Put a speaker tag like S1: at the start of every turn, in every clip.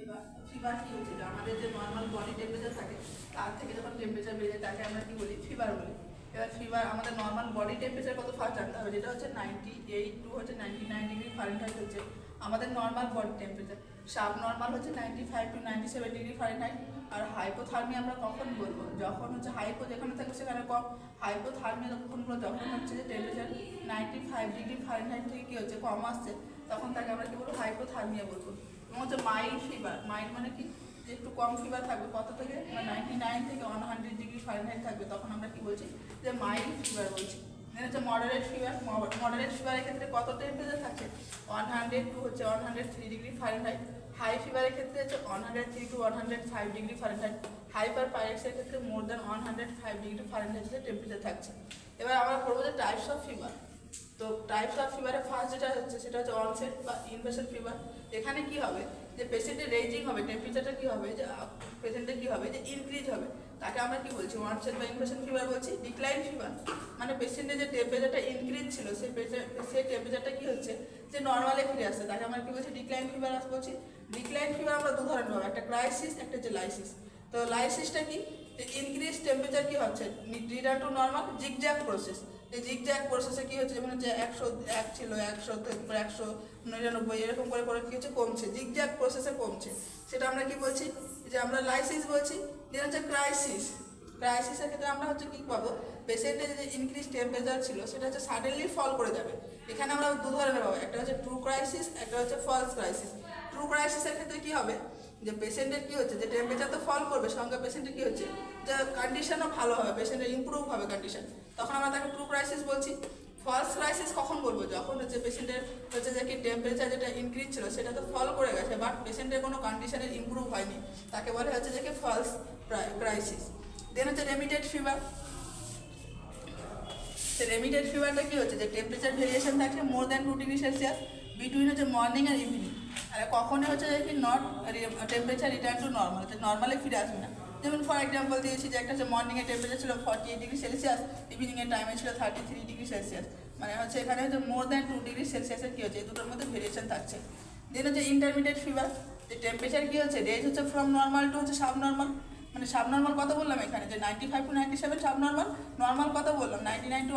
S1: Fever. Fever কি হচ্ছে, আমাদের যে নর্মাল বডি টেম্পারেচার থাকে তার থেকে যখন টেম্পারেচার বেড়ে যায় তাকে আমরা কি বলি, ফিভার বলি। এবার ফিভার আমাদের নর্মাল বডি টেম্পারেচার কত ফার্স্ট জানতে হবে, যেটা হচ্ছে 98 টু হচ্ছে 99 ডিগ্রি ফারেনহাইট হচ্ছে আমাদের normal body temperature. Sub normal হচ্ছে 95 টু 97 ডিগ্রি ফারেনহাইট। আর হাইপোথার্মিয়া আমরা কখন বলবো, যখন হচ্ছে হাইপো যেখানে থাকবে সেখানে কম, হাইপোথার্মিয়া যখন বলবো যখন হচ্ছে যে টেম্পারেচার 95 ডিগ্রি ফারেনহাইট থেকে কি হচ্ছে কম আসছে, তখন তাকে আমরা কি বলবো, হাইপোথার্মিয়া বলবো। এবং হচ্ছে মাইল্ড ফিভার, মাইল্ড মানে কি, যে একটু কম ফিভার থাকবে, কত থেকে 99 থেকে 100 ডিগ্রি ফারেনহাইট থাকবে, তখন আমরা কি বলছি, যে মাইল্ড ফিভার বলছি। দেন হচ্ছে মডারেট ফিভার। মডারেট ফিভারের ক্ষেত্রে কত টেম্পারেচার থাকছে, 100 টু হচ্ছে 103 ডিগ্রি ফারেনহাইট। হাই ফিভারের ক্ষেত্রে হচ্ছে 103 টু 105 ডিগ্রি ফারেনহাইট। হাইপার পাইরেক্সের ক্ষেত্রে মোর দ্যান 105 ডিগ্রি ফারেনহাইটের টেম্পারেচার থাকছে। এবার আমরা পড়বো যে টাইপস অফ ফিভার। তো টাইপস অফ ফিভারের ফার্স্ট যেটা হচ্ছে সেটা হচ্ছে অনসেট বা ইনভেশন ফিভার। এখানে কি হবে, যে পেশেন্টের রেজিং হবে, টেম্পারেচারটা কি হবে, যে পেশেন্টের কি হবে, যে ইনক্রিজ হবে, তাকে আমরা কি বলছি, অনসেট বা ইনভেশন ফিভার বলছি। ডিক্লাইন ফিভার মানে পেশেন্টের যে টেম্পারেচারটা ইনক্রিজ ছিল সেই টেম্পারেচারটা কি হচ্ছে, যে নর্মালে ফিরে আসছে, তাকে আমরা কি বলছি, ডিক্লাইন ফিভার বলছি। ডিক্লাইন ফিভার আমরা দু ধরনের পাবো, একটা ক্রাইসিস, একটা হচ্ছে লাইসিস। তো লাইসিসটা কি, যে ইনক্রিজ টেম্পারেচার কি হচ্ছে, return to normal, zigzag process. এই জিগজ্যাগ প্রসেসে কি হচ্ছে, যেমন হচ্ছে 101 ছিল, 100 তারপর 199 এরকম করে করে কি হচ্ছে, কমছে, জিগজ্যাগ প্রসেসে কমছে, সেটা আমরা কি বলছি, যে আমরা লাইসিস বলছি। যেটা হচ্ছে ক্রাইসিস। ক্রাইসিসের ক্ষেত্রে আমরা হচ্ছে কি পাবো, পেশেন্টের যে ইনক্রিজ টেম্পারেচার ছিল সেটা হচ্ছে সাডেনলি ফল করে যাবে। এখানে আমরা দু ধরনের পাবো, একটা হচ্ছে ট্রু ক্রাইসিস, একটা হচ্ছে ফলস ক্রাইসিস। ট্রু ক্রাইসিসের ক্ষেত্রে কি হবে, যে পেশেন্টের কি হচ্ছে, যে টেম্পারেচার তো ফল করবে, সঙ্গে পেশেন্টের কি হচ্ছে, যে কন্ডিশনও ভালো হবে, পেশেন্টের ইমপ্রুভ হবে কন্ডিশন, তখন আমরা তাকে ট্রু ক্রাইসিস বলছি। ফলস ক্রাইসিস কখন বলবো, যখন হচ্ছে পেশেন্টের হচ্ছে যে কি টেম্পারেচার যেটা ইনক্রিজ ছিল সেটা তো ফল করে গেছে, বাট পেশেন্টের কোনো কন্ডিশনের ইমপ্রুভ হয়নি, তাকে বলে হচ্ছে যে কি ফলস ক্রাইসিস। দেন হচ্ছে রেমিটেড ফিভার। রেমিটেড ফিভারটা কি হচ্ছে, যে টেম্পারেচার ভেরিয়েশন থাকে more than 2 degree Celsius between হচ্ছে মর্নিং আর ইভিনিং। আর কখনই হচ্ছে যে কি not temperature return to normal, যে নর্মালে ফিরে আসবে না। যেমন ফর এক্সাম্পল দিয়েছি, যে একটা হচ্ছে মর্নিংয়ের টেম্পারেচার ছিল 48 ডিগ্রি সেলসিয়াস, ইভিনিংয়ের টাইমে ছিল 33 ডিগ্রি সেলসিয়াস, মানে হচ্ছে এখানে হচ্ছে মোর দ্যান 2 ডিগ্রি সেলসিয়াসের কী হচ্ছে, এই দুটোর মধ্যে ভেরিয়েশন থাকছে। দেন হচ্ছে ইন্টারমিডিয়েট ফিভার, যে টেম্পারেচার কী হচ্ছে, রেঞ্জ হচ্ছে ফ্রম নর্মাল টু হচ্ছে সাব নর্মাল। মানে সাব নর্মাল কত বললাম এখানে, যে 95 টু 97 সাব নর্মাল, নর্মাল কত বললাম 99 টু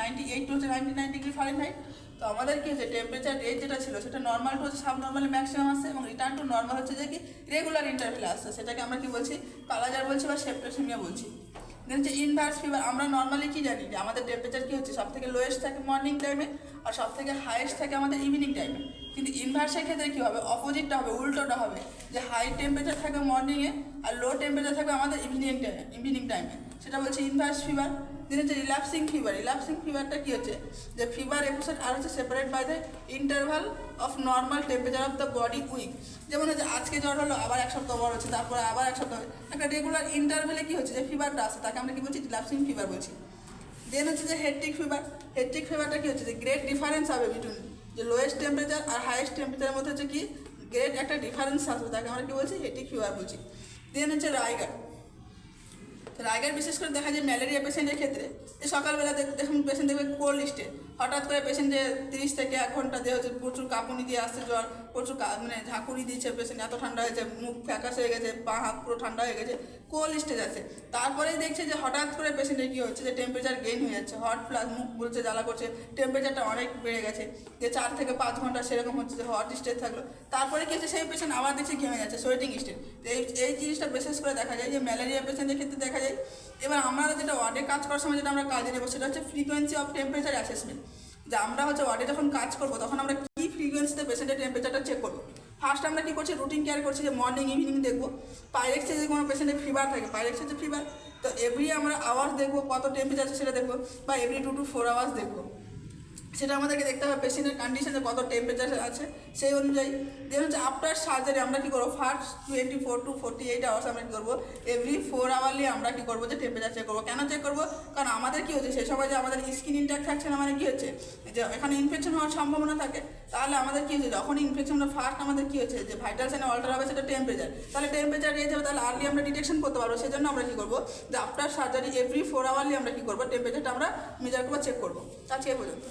S1: 98 টু হচ্ছে 99 ডিগ্রি ফারেনহাইট। তো আমাদের কি হচ্ছে, টেম্পারেচার রেঞ্জ যেটা ছিল সেটা নর্মাল টু হচ্ছে সাব নর্মালে ম্যাক্সিমাম আসছে, এবং রিটার্ন টু নর্মাল হচ্ছে যে কি রেগুলার ইন্টারভেলে আসছে, সেটাকে আমরা কি বলছি, কালাজার বলছি বা সেপ্টোসেমিয়া বলছি। দেন হচ্ছে ইনভার্স ফিভার। আমরা নর্মালি কি জানি, যে আমাদের টেম্পারেচার কি হচ্ছে, সব থেকে লোয়েস্ট থাকে মর্নিং টাইমে আর সব থেকে হাইয়েস্ট থাকে আমাদের ইভিনিং টাইমে। কিন্তু ইনভার্সের ক্ষেত্রে কী হবে, অপোজিটটা হবে, উল্টোটা হবে, যে হাই টেম্পারেচার থাকবে মর্নিংয়ে আর লো টেম্পারেচার থাকবে আমাদের ইভিনিং টাইমে, সেটা বলছে ইনভার্স ফিভার। দেন হচ্ছে রিল্যাক্সিং ফিভার। রিল্যাক্সিং ফিভারটা কী হচ্ছে, যে ফিভার এপিসোড আর হচ্ছে separate by the interval of normal temperature of the body week. যেমন হচ্ছে আজকে জ্বর হলো, আবার এক সপ্তাহ জ্বর হচ্ছে, তারপরে আবার এক সপ্তাহ, একটা রেগুলার ইন্টারভেলে কী হচ্ছে, যে ফিভারটা আসে, তাকে আমরা কী বলছি, রিল্যাক্সিং ফিভার বলছি। দেন হচ্ছে যে হেডটিক ফিভার। হেডটিক ফিভারটা কী হচ্ছে, যে গ্রেট ডিফারেন্স হবে বিটুইন যে লোয়েস্ট টেম্পারেচার আর হাইয়েস্ট টেম্পারেচারের মধ্যে হচ্ছে কি গ্রেট একটা ডিফারেন্স আসবে, তাকে আমরা কী বলছি, হেডটিক ফিভার বলছি। দেন হচ্ছে রাইগার। রাইগার বিশেষ করে দেখা যায় ম্যালেরিয়া পেশেন্টের ক্ষেত্রে, যে সকালবেলা দেখুন পেশেন্ট দেখবে কোল্ড লিস্টে, হঠাৎ করে পেশেন্ট যে 30 থেকে 1 ঘন্টা দিয়ে হচ্ছে প্রচুর কাঁপুনি দিয়ে আসছে, জ্বর প্রচুর মানে ঝাঁকুনি দিচ্ছে, পেশেন্ট এত ঠান্ডা হয়েছে, মুখ ফ্যাকাশ হয়ে গেছে, পা হাত পুরো ঠান্ডা হয়ে গেছে, কোল্ড লিস্টে যাচ্ছে। তারপরেই দেখছে যে হঠাৎ করে পেশেন্টের কী হচ্ছে, যে টেম্পারেচার গেইন হয়ে যাচ্ছে, হট প্লাস মুখ বলছে জ্বালা করছে, টেম্পারেচারটা অনেক বেড়ে গেছে, যে 4 থেকে 5 ঘন্টা সেরকম হচ্ছে, যে হট স্টেজ থাকলো। তারপরে কী হচ্ছে, সেই পেশেন্ট আবার দেখছে ঘেমে যাচ্ছে, সোয়েটিং স্টেজ। এই জিনিসটা বিশেষ করে দেখা যায় যে ম্যালেরিয়া পেশেন্টের ক্ষেত্রে দেখা যায়। এবার আমরা যেটা ওয়ার্ডে কাজ করার সময় যেটা আমরা কাজে নেবো, সেটা হচ্ছে ফ্রিকোয়েন্সি অফ টেম্পারেচার অ্যাসেসমেন্ট। যে আমরা হচ্ছে ওয়ার্ডে যখন কাজ করবো তখন আমরা কী ফ্রিকোয়েন্সিতে পেশেন্টের টেম্পারেচারটা চেক করবো। ফার্স্ট আমরা কী করছি, রুটিন কেয়ার করছি, যে মর্নিং ইভিনিং দেখবো। পাইরেক্সে যদি কোনো পেশেন্টের ফিভার থাকে, পাইরেক্সে যে ফিভার, তো এভরি আমরা আওয়ার্স দেখবো কত টেম্পারেচার আছে সেটা দেখবো, বা এভরি 2 to 4 আওয়ার্স দেখবো। সেটা আমাদেরকে দেখতে হবে পেশেন্টের কন্ডিশনে কত টেম্পারেচার আছে সেই অনুযায়ী। দেন হচ্ছে আফটার সার্জারি আমরা কী করবো, ফার্স্ট 24 to 48 আওয়ার্স আমরা কী করবো, এভরি 4 আওয়ারলি আমরা কী করবো, যে টেম্পারেচার চেক করবো। কেন চেক করবো, কারণ আমাদের কী হচ্ছে, সেই সময় যে আমাদের স্কিন ইনট্যাক্ট থাকছে না, মানে কী হচ্ছে, যে এখানে ইনফেকশন হওয়ার সম্ভাবনা থাকে। তাহলে আমাদের কী হচ্ছে, যখনই ইনফেকশনটা ফার্স্ট আমাদের কী হচ্ছে, যে ভাইটাল সাইনে অল্টার হবে, সেটা টেম্পারেচার। তাহলে টেম্পারেচার রেঞ্জ হবে, তাহলে আর্লি আমরা ডিটেকশন করতে পারবো। সেজন্য আমরা কী করবো, যে আফটার সার্জারি এভরি 4 আওয়ারলি আমরা কী করবো, টেম্পারেচারটা আমরা মেজার করবো, চেক করবো। আজকে পর্যন্ত।